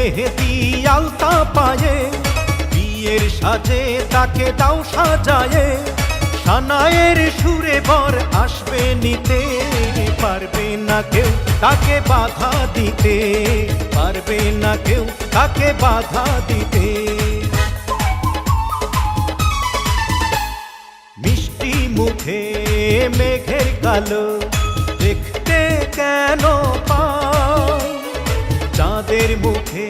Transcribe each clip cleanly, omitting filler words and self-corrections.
মেহেদি আলতা পায়ে, বিয়ের সাজে তাকে দাও সাজায়ে, সানায়ের সুরে বর আসবে নিতে, পারবে না কেউ তাকে বাধা দিতে, পারবে না কেউ তাকে বাধা দিতে। মিষ্টি মুখে মেঘের কালো দেখতে কেন পাই, চাঁদের মুখে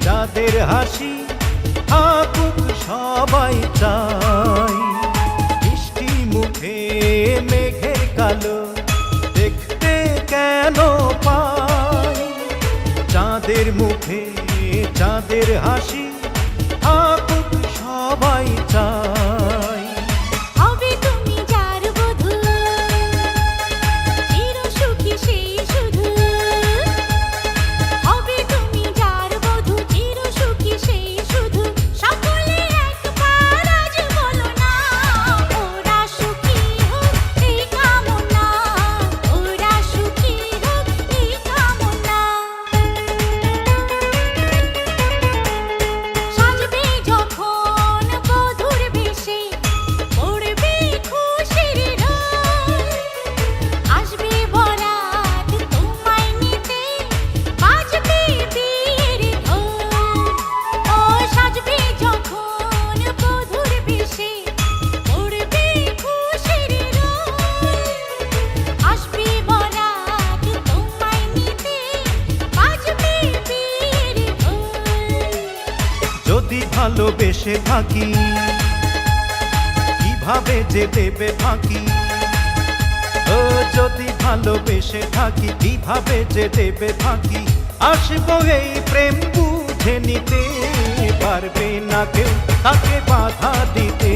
চাঁদের হাসি থাকুক সবাই চাই। মিষ্টি মুখে মেঘের কালো দেখতে কেন পাই, চাঁদের মুখে চাঁদের হাসি থাকুক সবাই চাই। হবে তুমি যার বধূ, চির সুখী সেই শুধু। হবে তুমি যার বধূ, চির সুখী সেই শুধু। সকলে একবার আজ বলো না, ওরা সুখী হোক এই কামনা, ওরা সুখী হোক এই কামনা। সাজবে যখন বধূর বেশে, পড়বে খুশির রোল। আসবে বরাত তোমায় নিতে, বাজবে বিয়ের ঢোল। ও সাজবে যখন বধূর বেশে, পড়বে খুশির রোল। আসবে বরাত তোমায় নিতে, বাজবে বিয়ের ঢোল। যদি ভালোবেসে থাকি কিভাবে যে দেবে ফাঁকি, ও যদি ভালোবেসে থাকি কিভাবে যে দেবে ফাঁকি। আসবো এই প্রেম বুঝে নিতে, পারবে না কেউ তাকে বাধা দিতে,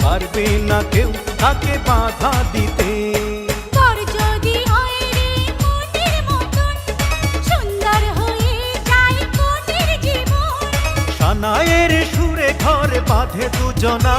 পারবে না কেউ তাকে বাধা দিতে। বর যদি হয় রে মনের মতন, সুন্দর হয়ে যায় কনের জীবন। সানায়ের সুরে ঘর বাঁধে দুজনা,